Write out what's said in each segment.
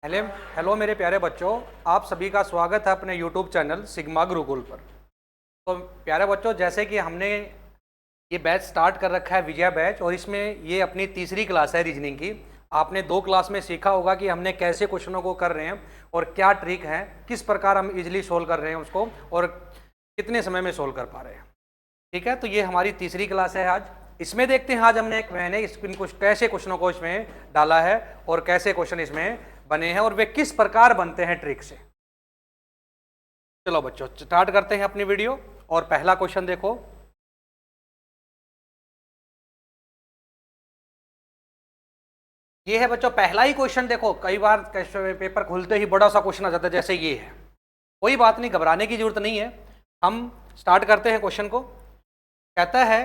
Hello hello मेरे प्यारे बच्चों, आप सभी का स्वागत है अपने यूट्यूब चैनल सिग्मा गुरुकुल पर। तो प्यारे बच्चों, जैसे कि हमने ये बैच स्टार्ट कर रखा है विजया बैच, और इसमें ये अपनी तीसरी क्लास है रीजनिंग की। आपने 2 क्लास में सीखा होगा कि हमने कैसे क्वेश्चनों को कर रहे हैं और क्या ट्रिक है, किस प्रकार हम इजीली सोल्व कर रहे हैं उसको, और कितने समय में सोल्व कर पा रहे हैं। ठीक है, तो ये हमारी तीसरी क्लास है आज। इसमें देखते हैं आज मैंने कुछ कैसे क्वेश्चनों को इसमें डाला है और कैसे क्वेश्चन इसमें बने हैं और वे किस प्रकार बनते हैं ट्रिक से। चलो बच्चों स्टार्ट करते हैं अपनी वीडियो। और पहला क्वेश्चन देखो, ये है बच्चों पहला ही क्वेश्चन। देखो कई बार पेपर खुलते ही बड़ा सा क्वेश्चन आ जाता है, जैसे ये है। कोई बात नहीं, घबराने की जरूरत नहीं है। हम स्टार्ट करते हैं क्वेश्चन को। कहता है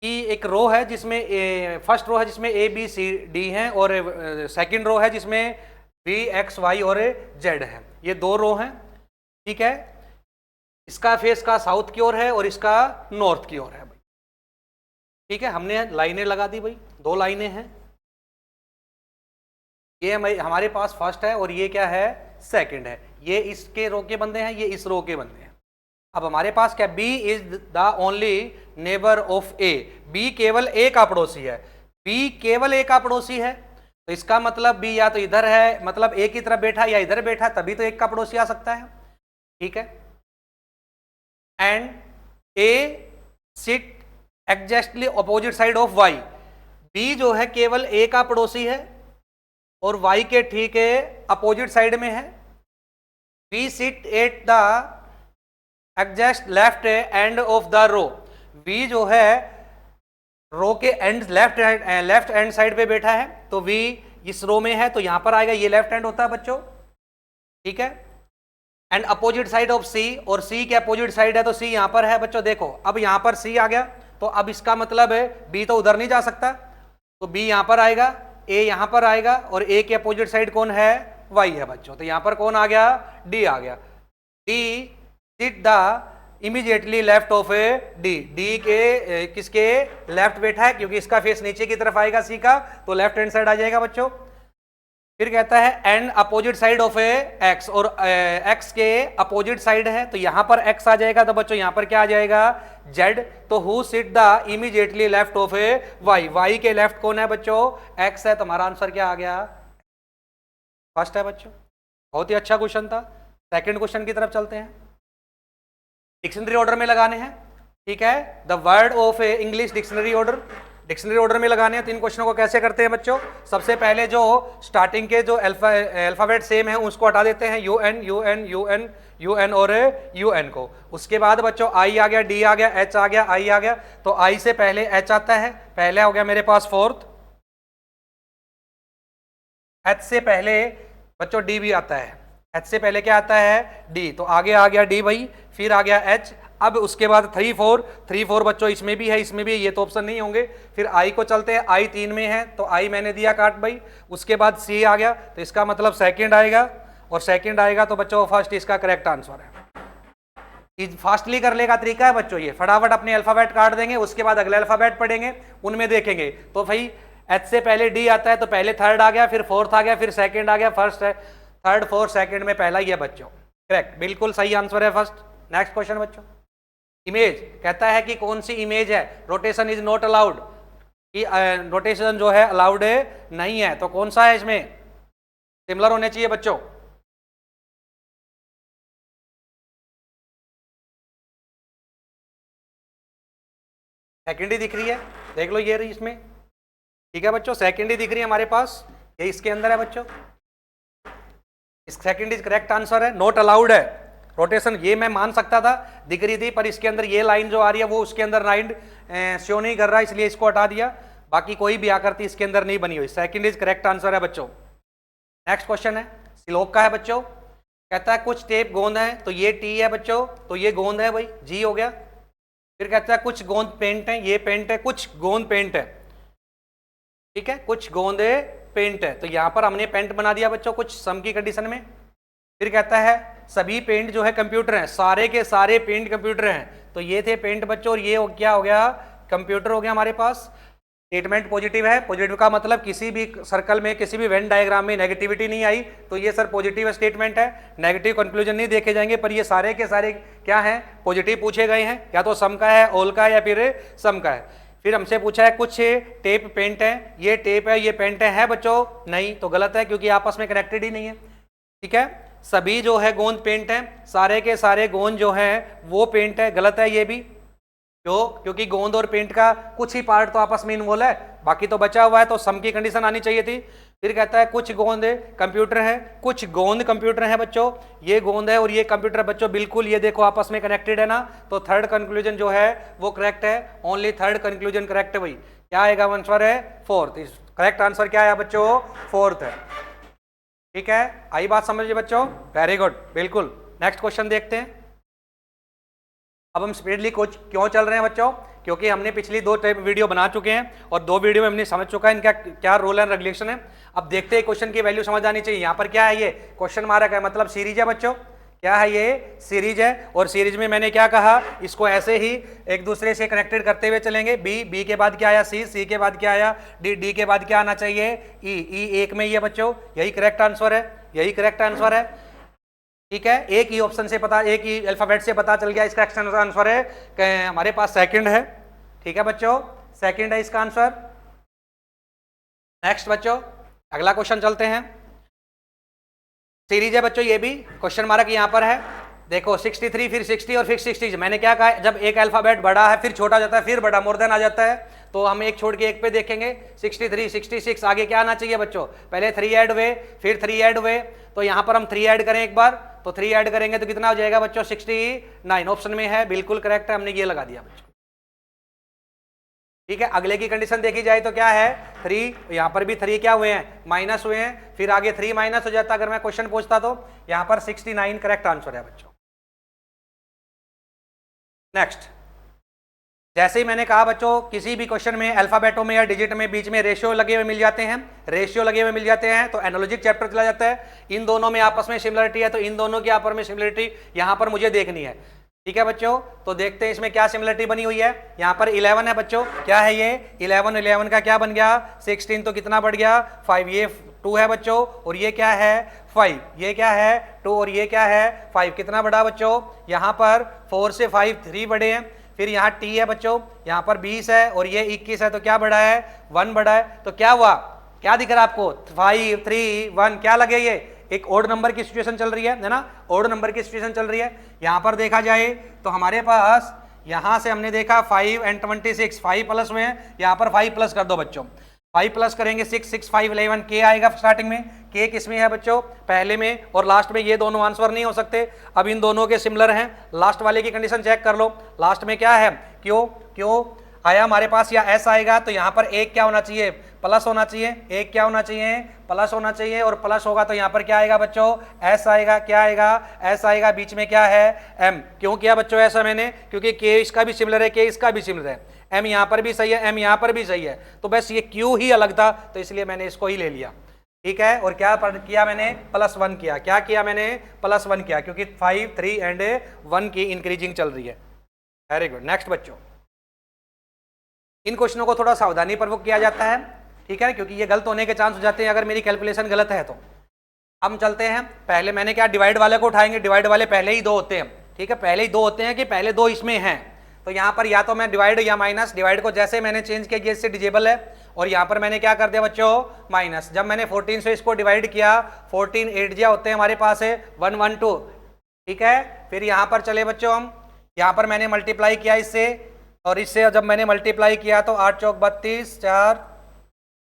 कि एक रो है जिसमें फर्स्ट रो है जिसमें ए बी सी डी हैं, और सेकंड रो है जिसमें वी एक्स वाई और जेड है। ये 2 रो हैं, ठीक है। इसका फेस का साउथ की ओर है और इसका नॉर्थ की ओर है भाई। ठीक है, हमने लाइनें लगा दी भाई, 2 लाइनें हैं। ये हमारे पास फर्स्ट है और ये क्या है, सेकंड है। ये इसके रो के बंदे हैं, ये इस रो के बंदे हैं। अब हमारे पास क्या, B is the only neighbour of A। B केवल A का पड़ोसी है। B केवल A का पड़ोसी है, तो इसका मतलब B या तो इधर है, मतलब A की तरफ बैठा, या इधर बैठा, तभी तो एक का पड़ोसी आ सकता है। ठीक है। And A sit exactly opposite side of Y। B जो है केवल A का पड़ोसी है और Y के ठीक है अपोजिट साइड में है। B sit at the exact left end of the row. V जो है रो के एंड लेफ्ट एंड साइड पे बैठा है, तो V इस रो में है तो यहां पर आएगा, ये लेफ्ट हैंड होता है बच्चों। ठीक है। And opposite side of C, और C के अपोजिट साइड है तो C यहां पर है बच्चों। देखो अब यहां पर C आ गया, तो अब इसका मतलब है B तो उधर नहीं जा सकता, तो B यहां पर आएगा, A यहां पर आएगा, और A के अपोजिट साइड कौन है, Y है बच्चों। तो यहां पर कौन आ गया, D आ गया। D sit the immediately left of D. D के किसके लेफ्ट बैठा है, क्योंकि इसका फेस नीचे की तरफ आएगा C का, तो लेफ्ट हैंड साइड आ जाएगा बच्चों। फिर कहता है and opposite side of X, और X के अपोजिट साइड है, तो यहां पर X आ जाएगा, तो बच्चों यहां पर क्या आ जाएगा, Z। तो who sit the immediately left of Y। Y के लेफ्ट कौन है बच्चों, X है। तो हमारा आंसर क्या आ गया, फर्स्ट है बच्चों। बहुत ही अच्छा क्वेश्चन था। सेकंड क्वेश्चन की तरफ चलते हैं। डिक्शनरी ऑर्डर में लगाने हैं, ठीक है। The word of English dictionary order, dictionary order में लगाने हैं। 3 क्वेश्चनों को कैसे करते हैं बच्चों, सबसे पहले जो स्टार्टिंग के जो अल्फाबेट सेम है उसको हटा देते हैं, UN UN UN UN और UN को। उसके बाद बच्चों I आ गया, D आ गया, H आ गया, I आ गया। तो I से पहले H आता है, पहले हो गया मेरे पास फोर्थ। H से पहले बच्चों D भी आता है, H से पहले क्या आता है, D। तो आगे आ गया D भाई, फिर आ गया H। अब उसके बाद 3 4 बच्चों इसमें भी है, इसमें भी, ये तो ऑप्शन नहीं होंगे। फिर I को चलते हैं, I 3 में है, तो I मैंने दिया काट भाई। उसके बाद C आ गया, तो इसका मतलब सेकंड आएगा, और सेकंड आएगा तो बच्चों फर्स्ट इसका करेक्ट आंसर है। फास्टली करने का तरीका है बच्चों ये, फटाफट अपने अल्फाबेट काट देंगे, उसके बाद अगले अल्फाबेट पढ़ेंगे, उनमें देखेंगे। तो भाई H से पहले D आता है, तो पहले थर्ड आ गया, फिर फोर्थ आ गया, फिर सेकंड आ गया, फर्स्ट है, थर्ड फोर्थ सेकंड में पहला ही है बच्चों, करेक्ट, बिल्कुल सही आंसर है फर्स्ट। नेक्स्ट क्वेश्चन बच्चों, इमेज कहता है कि कौन सी इमेज है, रोटेशन इज नॉट अलाउड, कि रोटेशन जो है अलाउड है नहीं है, तो कौन सा है, इसमें सिमिलर होने चाहिए बच्चों। सेकेंड ही दिख रही है, देख लो ये रही इसमें, ठीक है बच्चों, सेकेंड ही दिख रही है हमारे पास, ये इसके अंदर है बच्चों। इस सेकंड इज करेक्ट आंसर है, नॉट अलाउड है रोटेशन। ये मैं मान सकता था, दिख रही थी, पर इसके अंदर ये लाइन जो आ रही है वो उसके अंदर लाइन शो नहीं कर रहा, इसलिए इसको हटा दिया। बाकी कोई भी आकृति इसके अंदर नहीं बनी हुई। सेकंड इज करेक्ट आंसर है बच्चों। नेक्स्ट क्वेश्चन है श्लोक का है बच्चों। कहता है कुछ टेप गोंद है, तो ये T है बच्चों, तो ये गोंद है भाई, G हो गया। फिर कहता है कुछ गोंद पेंट है, ये पेंट है, कुछ गोंद पेंट है, ठीक है, कुछ गोंद पेंट है, तो यहां पर हमने पेंट बना दिया बच्चों, कुछ सम की कंडीशन में। फिर कहता है सभी पेंट जो है कंप्यूटर हैं, सारे के सारे पेंट कंप्यूटर हैं, तो ये थे पेंट बच्चों, और ये क्या हो गया, कंप्यूटर हो गया हमारे पास। स्टेटमेंट पॉजिटिव है, पॉजिटिव का मतलब किसी भी सर्कल में किसी भी वेन डायग्राम में नेगेटिविटी नहीं आई, तो ये सर पॉजिटिव स्टेटमेंट है, नेगेटिव कंक्लूजन नहीं देखे जाएंगे, पर ये सारे के सारे क्या हैं, पॉजिटिव पूछे गए हैं, या तो सम का है, ऑल का है, या फिर सम का है। फिर हमसे पूछा है कुछ टेप पेंट है, ये टेप है ये पेंट है बच्चों, नहीं तो गलत है क्योंकि आपस में कनेक्टेड ही नहीं है। ठीक है, सभी जो है गोंद पेंट है, सारे के सारे गोंद जो है वो पेंट है, गलत है ये भी, क्योंकि गोंद और पेंट का कुछ ही पार्ट तो आपस में इन्वॉल्व है, बाकी तो बचा हुआ है, तो सम की कंडीशन आनी चाहिए थी। फिर कहता है कुछ गोंद कंप्यूटर है, कुछ गोंद कंप्यूटर है बच्चों, ये गोंद है और ये कंप्यूटर बच्चों, बिल्कुल ये देखो आपस में कनेक्टेड है ना, तो थर्ड कंक्लूजन जो है वो करेक्ट है, ओनली थर्ड कंक्लूजन करेक्ट है। भाई क्या आएगा आंसर है फोर्थ, करेक्ट आंसर क्या है बच्चों, फोर्थ है। ठीक है, आई बात समझिए बच्चों, वेरी गुड, बिल्कुल। नेक्स्ट क्वेश्चन देखते हैं। अब हम स्पीडली क्यों चल रहे हैं बच्चों, क्योंकि हमने पिछली 2 टाइप वीडियो बना चुके हैं और 2 वीडियो में हमने समझ चुका है इनका क्या रूल एंड रेगुलेशन है। अब देखते हैं क्वेश्चन की वैल्यू समझ आनी चाहिए। यहाँ पर क्या है, ये क्वेश्चन मार्क है, मतलब सीरीज है बच्चों, क्या है ये सीरीज है, और सीरीज में मैंने क्या कहा, इसको ऐसे ही एक दूसरे से कनेक्टेड करते हुए चलेंगे। बी के बाद क्या आया सी के बाद क्या आया डी के बाद क्या आना चाहिए ई एक में ही है बच्चों, यही करेक्ट आंसर है, यही करेक्ट आंसर है। ठीक है, एक ही ऑप्शन से पता, एक ही अल्फाबेट से पता चल गया, इसका आंसर है कि हमारे पास सेकंड है। ठीक है बच्चों, सेकंड है इसका आंसर। नेक्स्ट बच्चों अगला क्वेश्चन चलते हैं। सीरीज है बच्चों, ये भी क्वेश्चन मार्क यहाँ पर है, देखो 63 फिर 60 और फिर 60। मैंने क्या कहा, जब एक अल्फाबेट बड़ा है फिर छोटा जाता है फिर बड़ा मोर देन आ जाता है, तो हम एक छोड़ के एक पे देखेंगे। 63 66 आगे क्या आना चाहिए बच्चों, पहले 3 ऐड हुए फिर 3 ऐड हुए, तो यहाँ पर हम 3 ऐड करें एक बार, तो 3 ऐड करेंगे तो कितना हो जाएगा बच्चों 69, ऑप्शन में है, बिल्कुल करेक्ट है, हमने ये लगा दिया बच्चों। ठीक है, अगले की कंडीशन देखी जाए तो क्या है 3, यहाँ पर भी 3 क्या हुए हैं, माइनस हुए हैं, फिर आगे 3 माइनस हो जाता अगर मैं क्वेश्चन पूछता तो, यहाँ पर 69 करेक्ट आंसर है बच्चों। नेक्स्ट, जैसे ही मैंने कहा बच्चों, किसी भी क्वेश्चन में अल्फाबेटों में या डिजिट में बीच में रेशियो लगे हुए मिल जाते हैं, रेशियो लगे हुए मिल जाते हैं, तो एनालॉजिक चैप्टर चला जाता है। इन दोनों में आपस में सिमिलरिटी है, तो इन दोनों की आपस में सिमिलरिटी यहाँ पर मुझे देखनी है। ठीक है बच्चों, तो देखते हैं इसमें क्या सिमिलरिटी बनी हुई है। यहाँ पर 11 है बच्चों, क्या है ये 11 का क्या बन गया 16, तो कितना बढ़ गया 5, ये 2 है बच्चों, और ये क्या है 5, ये क्या है 2, और ये क्या है 5, कितना बढ़ा बच्चों, यहाँ पर 4 से 5 3 बढ़े हैं, फिर यहाँ टी है बच्चों, यहाँ पर 20 है और ये 21 है, तो क्या बढ़ा है 1 बढ़ा है, तो क्या हुआ, क्या दिख रहा है आपको 5 3 1, क्या लगे, ये एक ओड नंबर की सिचुएशन चल रही है ना, ओड नंबर की सिचुएशन चल रही है। यहाँ पर देखा जाए तो हमारे पास यहाँ से हमने देखा 5 and 26, 5 प्लस हुए हैं, यहाँ पर 5 प्लस कर दो बच्चों, 5 प्लस करेंगे 6 6 5 11, के आएगा स्टार्टिंग में, के किस में है बच्चों पहले में और लास्ट में, ये दोनों आंसर नहीं हो सकते। अब इन दोनों के सिमिलर हैं, लास्ट वाले की कंडीशन चेक कर लो, लास्ट में क्या है क्यों आया हमारे पास, या एस आएगा, तो यहाँ पर एक क्या होना चाहिए प्लस होना चाहिए, एक क्या होना चाहिए प्लस होना चाहिए, और प्लस होगा तो यहाँ पर क्या आएगा बच्चों एस आएगा, क्या आएगा एस आएगा, बीच में क्या है एम। क्यों किया बच्चों ऐसा मैंने, क्योंकि के इसका भी सिमिलर है, के इसका भी सिमिलर है, एम यहाँ पर भी सही है, एम यहाँ पर भी सही है, तो बस ये क्यू ही अलग था, तो इसलिए मैंने इसको ही ले लिया। ठीक है, और क्या किया मैंने +1 किया, क्या किया मैंने +1 किया, क्योंकि 5 3 and 1 की इंक्रीजिंग चल रही है। Very good. नेक्स्ट बच्चों, इन क्वेश्चनों को थोड़ा सावधानी पूर्वक किया जाता है, ठीक है, क्योंकि ये गलत होने के चांस हो जाते हैं अगर मेरी कैलकुलेशन गलत है तो। हम चलते हैं, पहले मैंने क्या डिवाइड वाले को उठाएंगे, डिवाइड वाले पहले ही 2 होते हैं, ठीक है, पहले ही 2 होते हैं कि पहले 2 इसमें हैं, तो यहाँ पर या तो मैं डिवाइड या माइनस, डिवाइड को जैसे मैंने चेंज किया ये इससे डिजेबल है, और यहाँ पर मैंने क्या कर दिया बच्चों माइनस। जब मैंने 14 से इसको डिवाइड किया, 14 8 जा होते हैं हमारे पास है 1 1 2, ठीक है। फिर यहाँ पर चले बच्चों, हम यहाँ पर मैंने मल्टीप्लाई किया इससे, और इससे जब मैंने मल्टीप्लाई किया तो 8 चौक 32, 4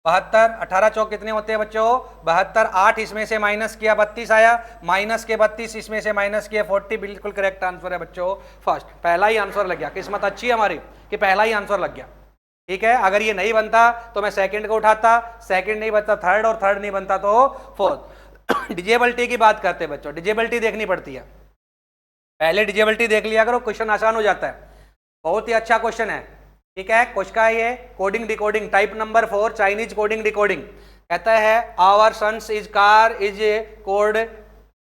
72, 18 चौक कितने होते हैं बच्चों 72, 8 इसमें से माइनस किया 32 आया, माइनस के 32 इसमें से माइनस किया 40, बिल्कुल करेक्ट आंसर है बच्चों फर्स्ट, पहला ही आंसर लग गया। किस्मत अच्छी है हमारी कि पहला ही आंसर लग गया, ठीक है। अगर ये नहीं बनता तो मैं सेकंड को उठाता, सेकंड नहीं बनता थर्ड, और थर्ड नहीं बनता तो फोर्थ। डिजेबिलिटी की बात करते हैं बच्चों, डिजेबिलिटी देखनी पड़ती है, पहले डिजेबिलिटी देख लिया करो, क्वेश्चन आसान हो जाता है, बहुत ही अच्छा क्वेश्चन है, ठीक है। क्वेश्चन का ये coding decoding type number 4 Chinese coding decoding कहता है our sons is car is code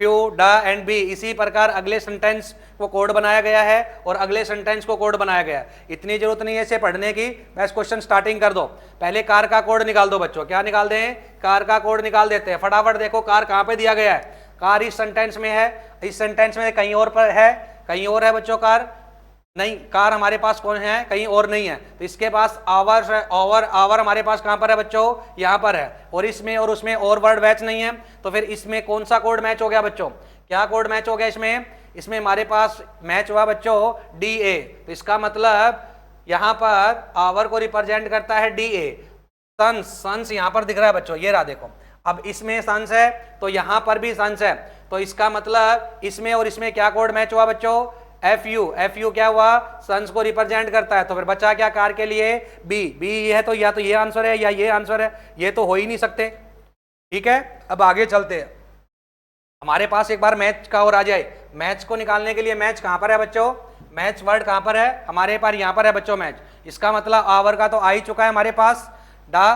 few, D and B. इसी प्रकार अगले सेंटेंस को कोड बनाया गया है और अगले सेंटेंस को कोड बनाया गया है। इतनी जरूरत नहीं है इसे पढ़ने की, बस क्वेश्चन स्टार्टिंग कर दो। पहले कार का कोड निकाल दो बच्चों। क्या निकाल दें? कार का कोड निकाल देते हैं। फटाफट देखो कार कहाँ पे दिया गया है। कार इस सेंटेंस में है, इस सेंटेंस में कहीं और पर है, कहीं और है बच्चों कार नहीं। कार हमारे पास कौन है? कहीं और नहीं है। तो इसके पास आवर है, ओवर, आवर हमारे पास कहां पर है बच्चों? यहां पर है। और इसमें और उसमें और वर्ड मैच नहीं है, तो फिर इसमें कौन सा कोड मैच हो गया बच्चों? क्या कोड मैच हो गया इसमें? इसमें हमारे पास मैच हुआ बच्चों डी ए। तो इसका मतलब यहां पर आवर को रिप्रेजेंट करता है डी ए। सन्स, सन्स यहां पर दिख रहा है बच्चों, ये रहा देखो। अब इसमें सन्स है तो यहां पर भी सन्स है, तो इसका मतलब इसमें और इसमें क्या कोड मैच हुआ बच्चों? F you. एफ यू क्या हुआ? सन्स को रिप्रेजेंट करता है। तो फिर बचा क्या कार के लिए? बी। बी है तो या तो ये आंसर है या ये आंसर है, ये तो हो ही नहीं सकते। ठीक है, अब आगे चलते हैं। हमारे पास एक बार मैच का और आ जाए। मैच को निकालने के लिए मैच कहां पर है बच्चों? मैच वर्ड कहां पर है? हमारे पास यहां पर है बच्चों मैच। इसका मतलब आवर का तो आ ही चुका है हमारे पास, डा।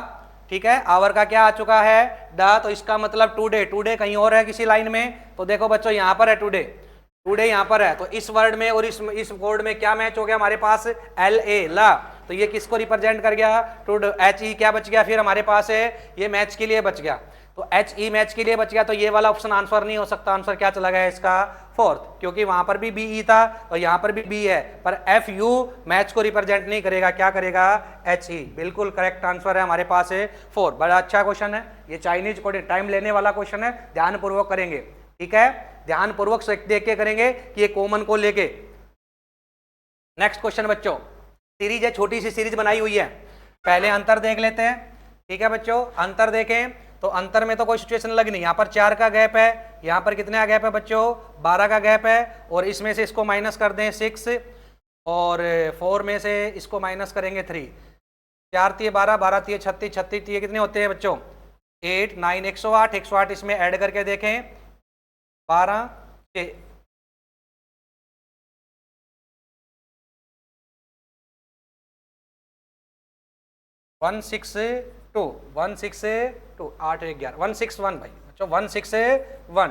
ठीक है, आवर का क्या आ चुका है? डा। तो इसका मतलब टुडे। टुडे कहीं और है किसी लाइन में, तो देखो बच्चों यहां पर है टुडे। टुडे यहां पर है, तो इस वर्ड में और इस कोड में क्या मैच हो गया हमारे पास? एल ए, ला। तो ये किसको रिप्रेजेंट कर गया? टुडे। एच ई क्या बच गया फिर हमारे पास है? ये मैच के लिए बच गया। तो एच ई मैच के लिए बच गया, तो ये वाला ऑप्शन आंसर नहीं हो सकता। आंसर क्या चला गया इसका? फोर्थ, क्योंकि वहां पर भी बी ई था और यहां पर भी बी है, पर एफ यू मैच को रिप्रेजेंट नहीं करेगा। क्या करेगा? H E. बिल्कुल करेक्ट आंसर है हमारे पास है 4। बड़ा अच्छा क्वेश्चन है ये, चाइनीज कोडिंग टाइम लेने वाला क्वेश्चन है, ध्यानपूर्वक करेंगे। ठीक है, ध्यानपूर्वक देख के करेंगे कि ये कॉमन को लेके। नेक्स्ट क्वेश्चन बच्चों, सीरीज है, छोटी सी सीरीज बनाई हुई है। पहले अंतर देख लेते हैं। ठीक है बच्चों, अंतर देखें तो अंतर में तो कोई सिचुएशन लग नहीं। यहाँ पर 4 का गैप है, यहाँ पर कितने का गैप है बच्चों? 12 का गैप है। और इसमें से इसको माइनस कर दें 6 और 4 में से इसको माइनस करेंगे 3। 4 तिये 12, 12 तिये 36, 36 तिये कितने होते हैं बच्चों? 8, 9, 108। 108 इसमें ऐड करके देखें, 12 से 162, 162, 8 11, 161 भाई बच्चों, 161,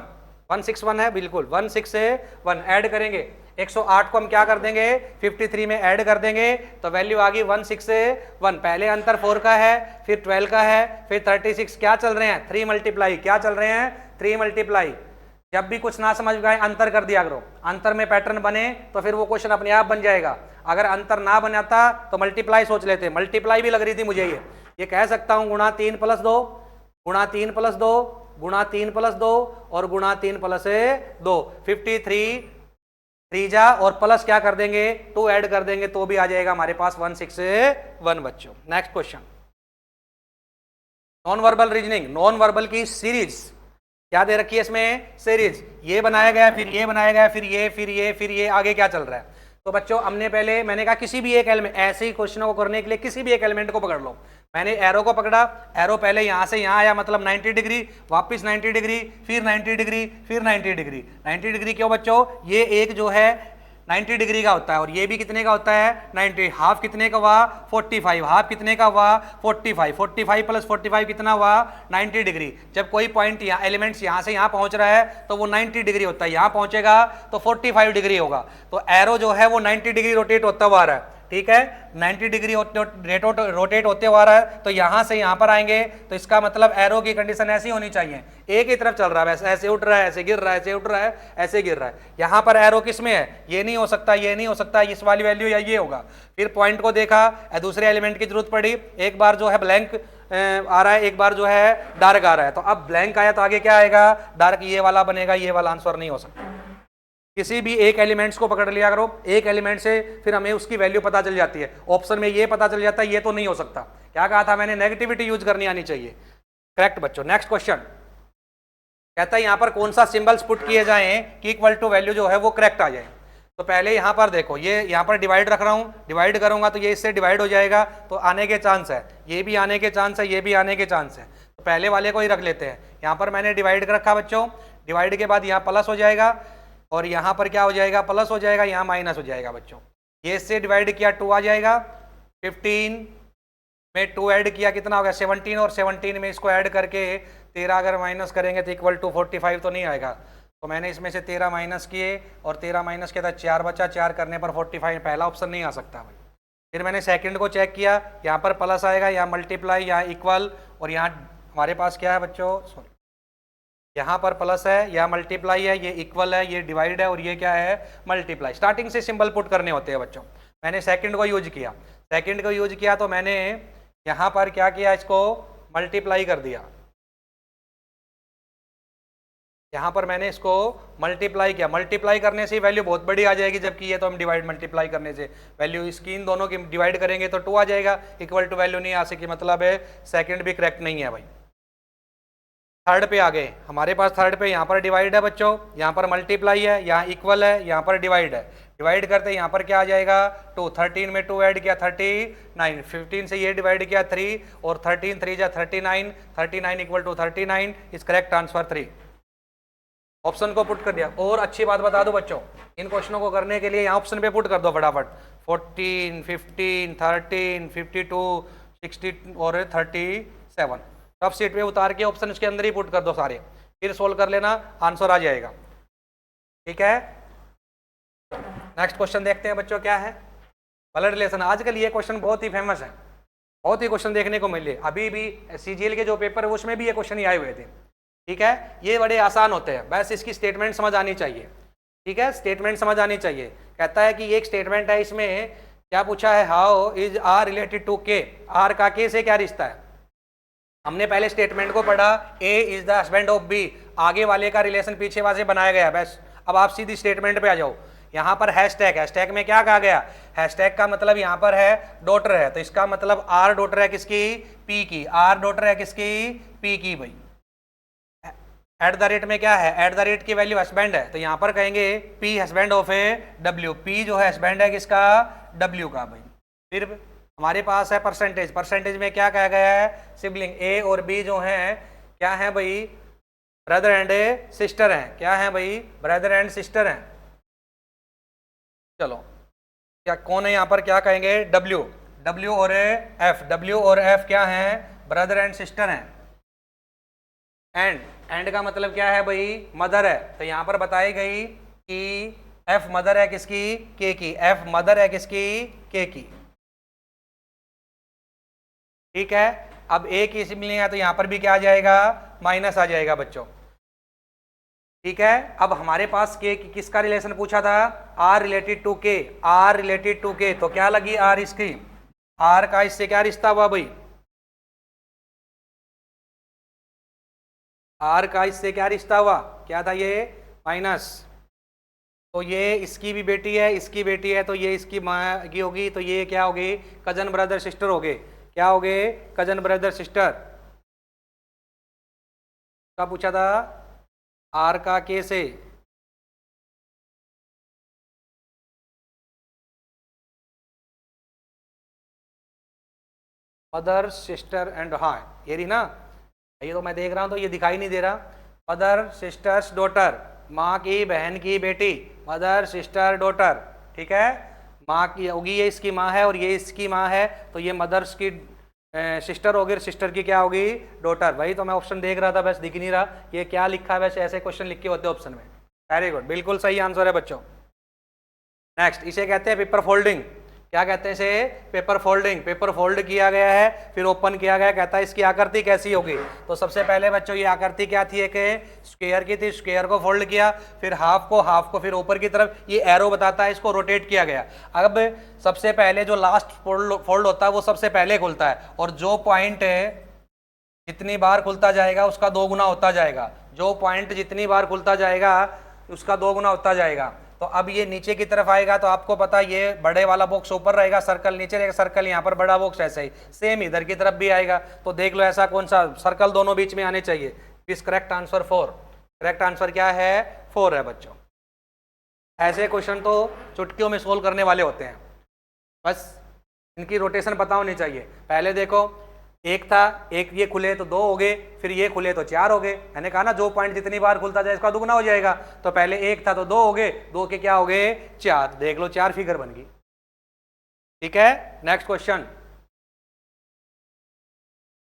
161 है बिल्कुल, 161 ऐड करेंगे। 108 को हम क्या कर देंगे? 53 में ऐड कर देंगे, तो वैल्यू आ गई 161। पहले अंतर 4 का है, फिर 12 का है, फिर 36। क्या चल रहे हैं? 3 मल्टीप्लाई। क्या चल रहे हैं? 3 मल्टीप्लाई। जब भी कुछ ना समझ गए अंतर कर दिया करो। अंतर में पैटर्न बने तो फिर वो क्वेश्चन अपने आप बन जाएगा। अगर अंतर ना बनाता तो मल्टीप्लाई सोच लेते। मल्टीप्लाई भी लग रही थी मुझे ये कह सकता हूं गुणा 3 + 2, गुणा 3 + 2, गुणा 3 + 2 और गुणा 3 + 2। 53 3 जा और प्लस क्या कर देंगे? 2 ऐड कर देंगे तो भी आ जाएगा हमारे पास 161 बच्चों। Next question, non verbal reasoning. Non verbal की सीरीज क्या दे रखी है इसमें? सीरीज। ये बनाया गया, फिर ये बनाया गया, फिर ये, फिर ये, फिर ये, आगे क्या चल रहा है? तो बच्चों हमने पहले, मैंने कहा किसी भी एक एलिमेंट, ऐसे ही क्वेश्चनों को करने के लिए किसी भी एक एलिमेंट को पकड़ लो। मैंने एरो को पकड़ा, एरो पहले यहां से यहां आया, मतलब 90 डिग्री, वापस 90 डिग्री, फिर 90 डिग्री, फिर 90 डिग्री। 90 डिग्री क्यों बच्चों? ये एक जो है 90 डिग्री का होता है और ये भी कितने का होता है? 90। हाफ कितने का हुआ? 45। हाफ कितने का हुआ? 45। 45 + 45 कितना हुआ? 90 डिग्री। जब कोई पॉइंट यहाँ, एलिमेंट्स यहाँ से यहाँ पहुँच रहा है तो वो 90 डिग्री होता है, यहाँ पहुँचेगा तो 45 डिग्री होगा। तो एरो जो है वो 90 डिग्री रोटेट होता हुआ आ रहा है। ठीक है, 90 डिग्री रोटेट होते हुआ रहा है, तो यहां से यहां पर आएंगे, तो इसका मतलब एरो की कंडीशन ऐसी होनी चाहिए, एक ही तरफ चल रहा है, ऐसे उठ रहा है, ऐसे गिर रहा है, ऐसे उठ रहा है, ऐसे गिर रहा है। यहां पर एरो किस में है? ये नहीं हो सकता, ये नहीं हो सकता, इस वाली वैल्यू या ये होगा। फिर पॉइंट को देखा, दूसरे एलिमेंट की जरूरत पड़ी, एक बार जो है ब्लैंक आ रहा है, एक बार जो है डार्क आ रहा है। तो अब ब्लैंक आया तो आगे क्या आएगा? डार्क। ये वाला बनेगा, ये वाला आंसर नहीं हो सकता। किसी भी एक एलिमेंट्स को पकड़ लिया करो, एक एलिमेंट से फिर हमें उसकी वैल्यू पता चल जाती है। ऑप्शन में ये पता चल जाता है, ये तो नहीं हो सकता। क्या कहा था मैंने? नेगेटिविटी यूज करनी आनी चाहिए। करेक्ट बच्चों। नेक्स्ट क्वेश्चन कहता है यहां पर कौन सा सिंबल्स पुट किए जाएं कि इक्वल टू वैल्यू जो है वो करेक्ट आ जाए। तो पहले यहां पर देखो, ये यहां पर डिवाइड रख रहा हूं, डिवाइड करूंगा तो ये इससे डिवाइड हो जाएगा, तो आने के चांस है, ये भी आने के चांस है, ये भी आने के चांस है। तो पहले वाले को ही रख लेते हैं। यहां पर मैंने डिवाइड रखा बच्चों, डिवाइड के बाद यहाँ प्लस हो जाएगा और यहाँ पर क्या हो जाएगा? प्लस हो जाएगा, यहाँ माइनस हो जाएगा बच्चों। ये इससे डिवाइड किया 2 आ जाएगा, 15 में 2 ऐड किया कितना हो गया? 17 और 17 में इसको ऐड करके 13 अगर माइनस करेंगे तो इक्वल टू 45 तो नहीं आएगा। तो मैंने इसमें से 13 माइनस किए और 13 माइनस किया था 4 बचा, 4 करने पर 45, पहला ऑप्शन नहीं आ सकता भाई। फिर मैंने सेकंड को चेक किया, यहाँ पर प्लस आएगा, यहाँ मल्टीप्लाई, यहाँ इक्वल, और यहाँ हमारे पास क्या है बच्चों, सॉरी, यहाँ पर प्लस है, यहाँ मल्टीप्लाई है, ये इक्वल है, ये डिवाइड है, और ये क्या है, मल्टीप्लाई। स्टार्टिंग से सिंबल पुट करने होते हैं बच्चों। मैंने सेकंड को यूज किया, सेकंड को यूज किया तो मैंने यहाँ पर क्या किया, इसको मल्टीप्लाई कर दिया, यहाँ पर मैंने इसको मल्टीप्लाई किया। मल्टीप्लाई करने से वैल्यू बहुत बड़ी आ जाएगी, जबकि ये तो हम डिवाइड मल्टीप्लाई करने से वैल्यू इसकी इन दोनों की डिवाइड करेंगे तो 2 आ जाएगा, इक्वल टू वैल्यू नहीं आ सकी, मतलब है सेकंड भी करेक्ट नहीं है भाई। थर्ड पे आ गए, हमारे पास थर्ड पे यहाँ पर डिवाइड है बच्चों, यहाँ पर मल्टीप्लाई है, यहाँ इक्वल है, यहाँ पर डिवाइड है। डिवाइड करते यहाँ पर क्या आ जाएगा 2, 13 में 2 ऐड किया 39, 15 से ये डिवाइड किया 3, और 13 3 जा 39, 39 equal to 39 is correct answer 3। Option को पुट कर दिया। और अच्छी बात बता दो बच्चों, इन क्वेश्चनों को करने के लिए यहाँ ऑप्शन पे पुट कर दो फटाफट, 14, 15, 13, 52, 60 और 37 सब सीट पे उतार के ऑप्शन इसके अंदर ही पुट कर दो सारे, फिर सोल्व कर लेना, आंसर आ जाएगा। ठीक है, नेक्स्ट क्वेश्चन देखते हैं बच्चों क्या है, ब्लड रिलेशन। आजकल ये क्वेश्चन बहुत ही फेमस है, बहुत ही क्वेश्चन देखने को मिले, अभी भी सीजीएल के जो पेपर है उसमें भी ये क्वेश्चन ही आए हुए थे। ठीक है, ये बड़े आसान होते हैं, बस इसकी स्टेटमेंट समझ आनी चाहिए। ठीक है, स्टेटमेंट समझ आनी चाहिए। कहता है कि एक स्टेटमेंट है, इसमें क्या पूछा है, how is R related to K, R का के से क्या रिश्ता है। हमने पहले स्टेटमेंट को पढ़ा, A is the husband of B, आगे वाले का रिलेशन पीछे वाले से बनाया गया। बस अब आप सीधी स्टेटमेंट पे आ जाओ। यहाँ पर हैशटैग, हैशटैग में क्या कहा गया, हैशटैग का मतलब यहाँ पर है डॉटर है, तो इसका मतलब आर डॉटर है किसकी, पी की, आर डॉटर है किसकी, पी की भाई। एट द रेट में क्या है, एट द रेट की वैल्यू हस्बैंड है, तो यहाँ पर कहेंगे P husband of A W, P जो है हस्बैंड है किसका, डब्ल्यू का भाई। फिर हमारे पास है परसेंटेज, परसेंटेज में क्या कहा गया है, सिबलिंग, ए और बी जो है क्या है भाई, ब्रदर एंड सिस्टर हैं, क्या है भाई, ब्रदर एंड सिस्टर हैं। चलो क्या कौन है यहाँ पर, क्या कहेंगे, डब्ल्यू, डब्ल्यू और एफ, डब्ल्यू और एफ क्या है, ब्रदर एंड सिस्टर हैं। एंड का मतलब क्या है भाई, मदर है, तो यहाँ पर बताई गई कि एफ मदर है किसकी, के की, एफ मदर है किसकी, के की। ठीक है, अब ए की सिबलिंग है तो यहाँ पर भी क्या आ जाएगा, माइनस आ जाएगा बच्चों। ठीक है, अब हमारे पास के किसका रिलेशन पूछा था, are related to K, are related to के, तो क्या लगी आर इसकी, आर का इससे क्या रिश्ता हुआ भाई, आर का इससे क्या रिश्ता हुआ, क्या था ये, माइनस, तो ये इसकी भी बेटी है, इसकी बेटी है, तो ये इसकी माँ की होगी, तो ये क्या होगी, कजन ब्रदर सिस्टर हो गए, क्या हो गए, कजन ब्रदर सिस्टर। क्या पूछा था, आर का के से, मदर सिस्टर एंड, हाँ ये रही ना, ये तो मैं देख रहा हूं तो ये दिखाई नहीं दे रहा, मदर सिस्टर्स डॉटर, माँ की बहन की बेटी, मदर सिस्टर डॉटर। ठीक है, माँ की होगी, ये इसकी माँ है और ये इसकी माँ है, तो ये मदर्स की सिस्टर होगी, सिस्टर की क्या होगी, डॉटर। भाई तो मैं ऑप्शन देख रहा था, बस दिख नहीं रहा ये क्या लिखा है, वैसे ऐसे क्वेश्चन लिखे होते हैं ऑप्शन में। वेरी गुड, बिल्कुल सही आंसर है बच्चों। नेक्स्ट, इसे कहते हैं पेपर फोल्डिंग। क्या कहते हैं इसे, पेपर फोल्डिंग। पेपर फोल्ड किया गया है, फिर ओपन किया गया, कहता है इसकी आकृति कैसी होगी। तो सबसे पहले बच्चों ये आकृति क्या थी, एक स्क्वायर की थी, स्क्वायर को फोल्ड किया, फिर हाफ को फिर ऊपर की तरफ ये एरो बताता है, इसको रोटेट किया गया। अब सबसे पहले जो लास्ट फोल्ड होता है वो सबसे पहले खुलता है, और जो पॉइंट जितनी बार खुलता जाएगा उसका 2 गुना होता जाएगा, जो पॉइंट जितनी बार खुलता जाएगा उसका 2 गुना होता जाएगा। तो अब ये नीचे की तरफ आएगा, तो आपको पता ये बड़े वाला बॉक्स ऊपर रहेगा, सर्कल नीचे रहेगा, सर्कल यहाँ पर, बड़ा बॉक्स ऐसे ही सेम इधर की तरफ भी आएगा। तो देख लो ऐसा कौन सा सर्कल दोनों बीच में आने चाहिए। इस करेक्ट आंसर 4, करेक्ट आंसर क्या है, 4 है बच्चों। ऐसे क्वेश्चन तो चुटकियों में सोल्व करने वाले होते हैं, बस इनकी रोटेशन पता होनी चाहिए। पहले देखो एक था, एक ये खुले तो 2 हो गए, फिर ये खुले तो 4 हो गए। मैंने कहा ना जो पॉइंट जितनी बार खुलता जाए इसका दुगना हो जाएगा। तो पहले एक था तो 2 हो गए, 2 के क्या हो गए, 4। देख लो 4 फिगर बन गई। ठीक है, नेक्स्ट क्वेश्चन,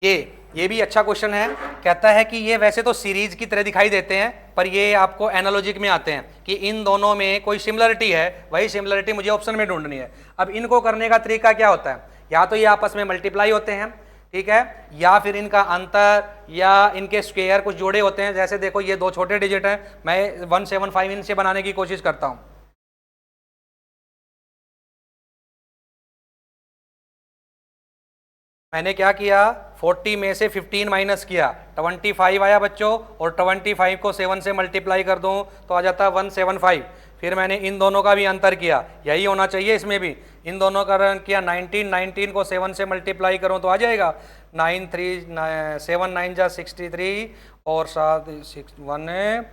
ये ये भी अच्छा क्वेश्चन है। कहता है कि ये वैसे तो सीरीज की तरह दिखाई देते हैं, पर ये आपको एनालॉजिक में आते हैं कि इन दोनों में कोई सिमिलरिटी है, वही सिमिलरिटी मुझे ऑप्शन में ढूंढनी है। अब इनको करने का तरीका क्या होता है, या तो ये आपस में मल्टीप्लाई होते हैं, ठीक है, या फिर इनका अंतर या इनके स्क्वायर कुछ जोड़े होते हैं। जैसे देखो ये दो छोटे डिजिट हैं, मैं 175 इनसे बनाने की कोशिश करता हूं। मैंने क्या किया, 40 में से 15 माइनस किया, 25 आया बच्चों, और 25 को 7 से मल्टीप्लाई कर दूं तो आ जाता है 175। फिर मैंने इन दोनों का भी अंतर किया, यही होना चाहिए इसमें भी, इन दोनों का रन किया 19 को 7 से मल्टीप्लाई करूं तो आ जाएगा 9 3 7 9 जा 63 और 7 6 1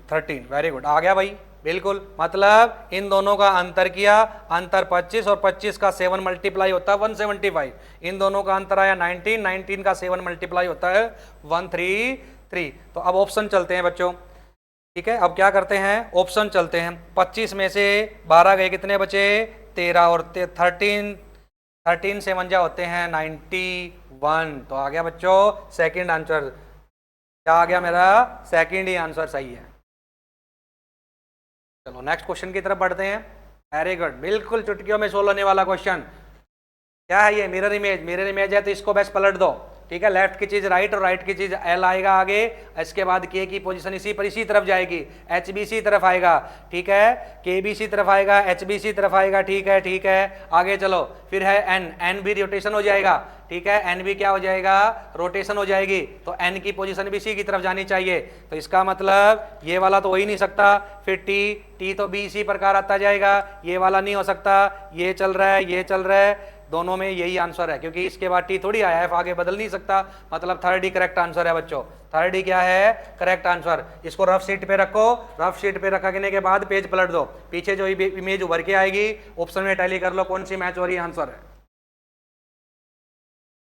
13। वेरी गुड, आ गया भाई, बिल्कुल। मतलब इन दोनों का अंतर किया, अंतर 25 और 25 का 7 मल्टीप्लाई होता है 175। इन दोनों का अंतर आया 19 का 7 मल्टीप्लाई होता है 133। तो अब ऑप्शन चलते हैं बच्चों, ठीक है। अब क्या करते हैं, ऑप्शन चलते हैं। 25 में से 12 गए, कितने बचे, 13, और 13 से 1 होते हैं 91। तो आ गया बच्चों सेकंड आंसर। क्या आ गया मेरा, सेकंड ही आंसर सही है। चलो नेक्स्ट क्वेश्चन की तरफ बढ़ते हैं। वेरी गुड, बिल्कुल चुटकियों में सोल्व होने वाला क्वेश्चन। क्या है ये, मिरर इमेज। मिरर इमेज है तो इसको बस पलट दो, ठीक है। लेफ्ट की चीज राइट और राइट की चीज एल आएगा आगे, इसके बाद के की पोजीशन इसी पर इसी तरफ जाएगी, एच बी सी तरफ आएगा, ठीक है, के बी सी तरफ आएगा, एच बी सी तरफ आएगा, ठीक है ठीक है। आगे चलो, फिर है एन, एन भी रोटेशन हो जाएगा, ठीक है, एन भी क्या हो जाएगा, रोटेशन हो जाएगी, तो एन की पोजीशन भी सी की तरफ जानी चाहिए। तो इसका मतलब ये वाला तो हो ही नहीं सकता, फिर टी, टी तो बी सी प्रकार आता जाएगा, ये वाला नहीं हो सकता, ये चल रहा है, ये चल रहा है, दोनों में यही आंसर है, क्योंकि इसके बाद टी थोड़ी आया है, आगे बदल नहीं सकता। मतलब थर्ड ही करेक्ट आंसर है बच्चों, थर्ड ही क्या है, करेक्ट आंसर। इसको रफ शीट पे रखो, रफ शीट पे रखने के बाद पेज पलट दो, पीछे जो इमेज उभर के आएगी ऑप्शन में टैली कर लो कौन सी मैच हो रही है, आंसर है।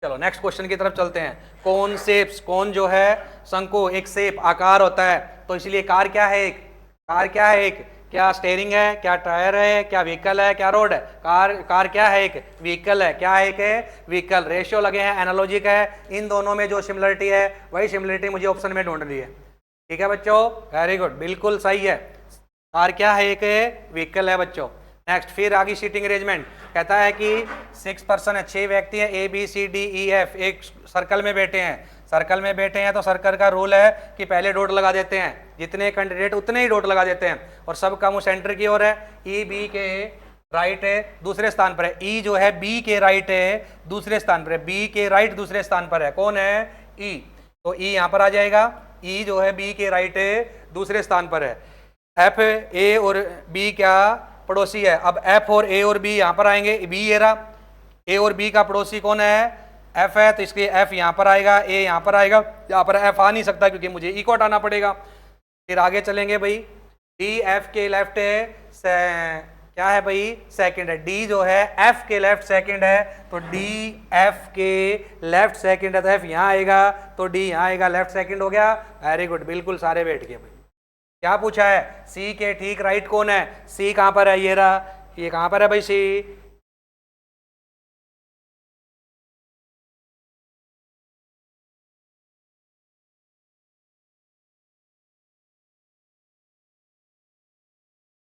चलो नेक्स्ट क्वेश्चन की तरफ चलते हैं। कौन शेप्स, कौन जो है शंकु, एक शेप आकार होता है, तो इसलिए कार क्या है, एक कार क्या है, एक क्या स्टेयरिंग है, क्या टायर है, क्या व्हीकल है, क्या रोड है, कार क्या है, एक व्हीकल है। क्या है, एक है व्हीकल। रेशियो लगे हैं, एनालॉजिक है, इन दोनों में जो सिमिलरिटी है वही सिमिलरिटी मुझे ऑप्शन में ढूंढ रही है, ठीक है बच्चों। वेरी गुड, बिल्कुल सही है। कार क्या है, एक व्हीकल है बच्चों। नेक्स्ट, फिर आगे सीटिंग अरेंजमेंट। कहता है कि 6 पर्सन है, 6 व्यक्ति हैं, A B C D E F, एक सर्कल में बैठे हैं। सर्कल में बैठे हैं तो सर्कल का रूल है कि पहले डॉट लगा देते हैं, जितने कैंडिडेट उतने ही डॉट लगा देते हैं, और सबका मुंह सेंटर की ओर है। ई बी के राइट है, दूसरे स्थान पर है। ई जो है बी के राइट है, दूसरे स्थान पर है। बी के राइट दूसरे स्थान पर है, कौन है, ई। तो ई यहां पर आ जाएगा। ई जो है बी के राइट है, दूसरे स्थान पर है। एफ, ए और बी क्या पड़ोसी है। अब एफ और ए और बी यहां पर आएंगे, बी ये रहा, ए और बी का पड़ोसी कौन है, एफ है, तो इसलिए एफ यहां पर आएगा, ए यहां पर आएगा, यहां पर एफ आ नहीं सकता क्योंकि मुझे ई को हटाना पड़ेगा। फिर आगे चलेंगे भाई, डी एफ के लेफ्ट है, क्या है भाई, सेकंड है। डी जो है एफ के लेफ्ट सेकंड है, तो डी एफ के लेफ्ट सेकंड है, तो एफ यहां आएगा, तो डी यहां आएगा, लेफ्ट सेकंड हो गया। वेरी गुड, बिल्कुल सारे बैठ गए भाई। क्या पूछा है, सी के ठीक राइट कौन है, सी कहां पर है, ये रहा, ये कहां पर है भाई, सी।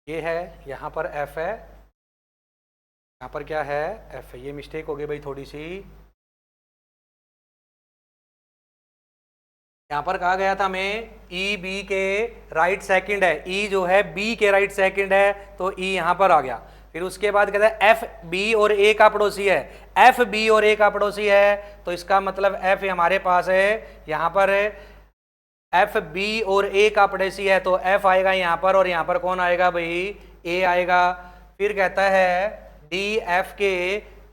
ये है, यहां पर एफ है, यहां पर क्या है, एफ है। ये मिस्टेक हो गई भाई थोड़ी सी, यहां पर कहा गया था हमें ई बी के राइट सेकंड है, ई जो है बी के राइट सेकंड है, तो ई यहां पर आ गया। फिर उसके बाद कहता है एफ बी और ए का पड़ोसी है, एफ बी और ए का पड़ोसी है, तो इसका मतलब एफ हमारे पास है, यहां पर एफ बी और ए का पड़ोसी है, तो एफ आएगा यहां पर, और यहां पर कौन आएगा भाई, ए आएगा। फिर कहता है डी एफ के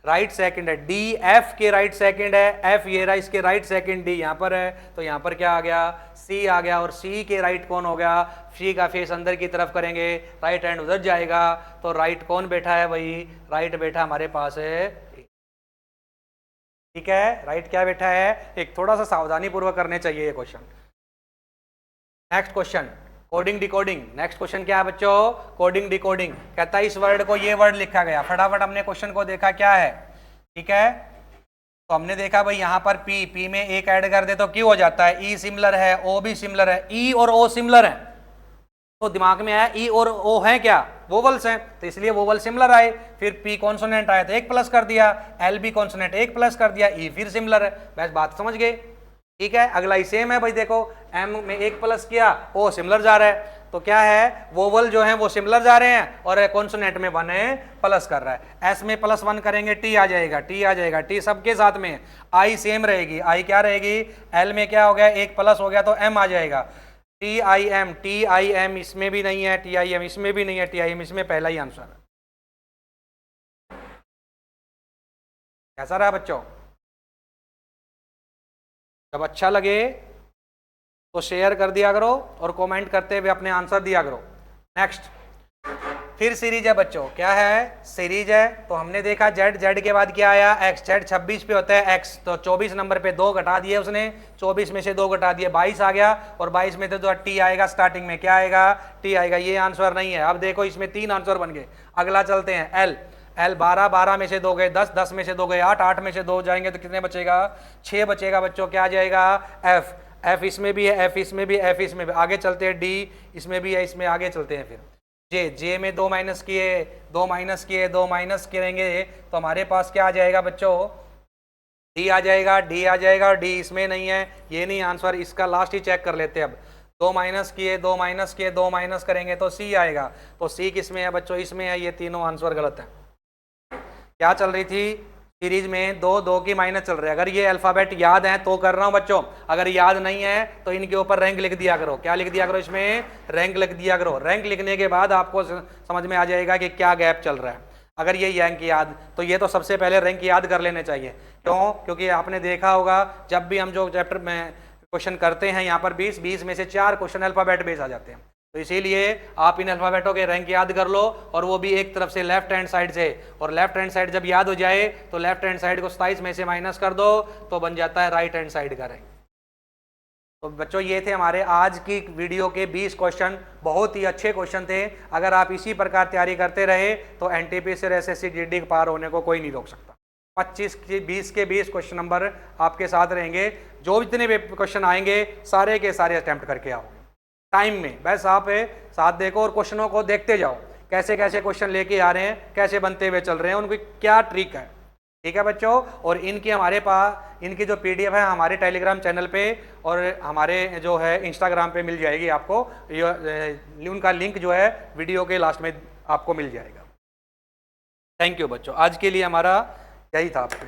राइट सेकंड है, डी एफ के राइट सेकंड है, एफ ये रहा, इसके राइट सेकंड डी यहां पर है, तो यहां पर क्या आ गया, सी आ गया। और सी के राइट कौन हो गया, सी का फेस अंदर की तरफ करेंगे, राइट हैंड उधर जाएगा, तो राइट कौन बैठा है भाई, राइट बैठा हमारे पास है, ठीक है, राइट क्या बैठा है, एक। थोड़ा सा सावधानी पूर्वक करने चाहिए ये question. Next question, coding decoding. Next question क्या है बच्चों, कोडिंग डिकोडिंग। कहता है इस वर्ड को ये वर्ड लिखा गया, फटाफट हमने क्वेश्चन को देखा क्या है, ठीक है। तो हमने देखा भाई यहाँ पर P में एक ऐड कर दे तो Q हो जाता है, E सिमिलर है, O भी सिमिलर है, E और O सिमिलर है, तो दिमाग में आया E और O है क्या, वोवल्स हैं, तो इसलिए वोवल सिमिलर आए। फिर P कॉन्सोनेंट आया तो एक प्लस कर दिया, L भी कॉन्सोनेंट एक प्लस कर दिया, E फिर सिमिलर है। बस बात समझ गए, ठीक है। अगला ही सेम है भाई, देखो M में एक प्लस किया, O सिमिलर जा रहा है, तो क्या है, वोवल जो है वो सिमिलर जा रहे हैं और कॉन्सोनेंट में 1 है प्लस कर रहा है। S में +1 करेंगे T आ जाएगा, T आ जाएगा, T सबके साथ में, I सेम रहेगी, I क्या रहेगी, L में क्या हो गया, एक प्लस हो गया तो M आ जाएगा, TIM इसमें भी नहीं है, TIM इसमें भी नहीं है, TIM इसमें पहला ही आंसर है। कैसा रहा बच्चों? जब अच्छा लगे तो शेयर कर दिया करो और कमेंट करते हुए अपने आंसर दिया करो। नेक्स्ट, फिर सीरीज है बच्चों, क्या है, सीरीज है। तो हमने देखा z के बाद क्या आया, x, z 26 पे होता है x, तो 24 नंबर पे 2 घटा दिए उसने, 24 में से 2 घटा दिए 22 आ गया, और 22 में से तो t आएगा, स्टार्टिंग में क्या आएगा, t आएगा, ये आंसर नहीं है। अब देखो इसमें 3 आंसर बन गए। अगला चलते हैं, l 12 में से 2 गए 10 में से 2 गए 8 में से 2 जाएंगे तो कितने बचेगा, 6 बचेगा बच्चों। क्या आ जाएगा, f इसमें भी है, f इसमें भी, f इसमें भी। आगे चलते हैं, d इसमें भी है, इसमें आगे चलते हैं। फिर जे में 2 माइनस किए, 2 माइनस किए, 2 माइनस करेंगे तो हमारे पास क्या आ जाएगा बच्चों, डी आ जाएगा, डी आ जाएगा, डी इसमें नहीं है, ये नहीं आंसर, इसका लास्ट ही चेक कर लेते हैं। अब 2 माइनस किए, 2 माइनस किए, 2 माइनस करेंगे तो सी आएगा, तो सी किस में है बच्चों, इसमें है। ये तीनों आंसर गलत है। क्या चल रही थी सीरीज में, 2 की माइनस चल रही है। अगर ये अल्फाबेट याद है तो कर रहा हूं बच्चों, अगर याद नहीं है तो इनके ऊपर रैंक लिख दिया करो। क्या लिख दिया करो, इसमें रैंक लिख दिया करो। रैंक लिखने के बाद आपको समझ में आ जाएगा कि क्या गैप चल रहा है। अगर ये रैंक याद, तो ये तो सबसे पहले रैंक याद कर लेने चाहिए। क्यों, क्योंकि आपने देखा होगा जब भी हम जो चैप्टर में क्वेश्चन करते हैं, यहाँ पर 20 में से 4 क्वेश्चन अल्फाबेट बेस आ जाते हैं, तो इसीलिए आप इन अल्फाबेटों के रैंक याद कर लो, और वो भी एक तरफ से लेफ्ट हैंड साइड से। और लेफ्ट हैंड साइड जब याद हो जाए तो लेफ्ट हैंड साइड को 27 में से माइनस कर दो तो बन जाता है राइट हैंड साइड का रैंक। तो बच्चों ये थे हमारे आज की वीडियो के 20 क्वेश्चन, बहुत ही अच्छे क्वेश्चन थे। अगर आप इसी प्रकार तैयारी करते रहे तो एनटीपीसी और एसएससी जीडी के पार होने को कोई नहीं रोक सकता। 20 के 20 क्वेश्चन नंबर आपके साथ रहेंगे। जो जितने भी क्वेश्चन आएंगे सारे के सारे अटेम्प्ट करके आओ टाइम में। बस आप साथ देखो और क्वेश्चनों को देखते जाओ, कैसे कैसे क्वेश्चन लेके आ रहे हैं, कैसे बनते हुए चल रहे हैं, उनकी क्या ट्रिक है। ठीक है बच्चों, और इनकी हमारे पास इनकी जो पीडीएफ है हमारे टेलीग्राम चैनल पे और हमारे जो है इंस्टाग्राम पे मिल जाएगी आपको। उनका लिंक जो है वीडियो के लास्ट में आपको मिल जाएगा। थैंक यू बच्चों, आज के लिए हमारा यही था आपके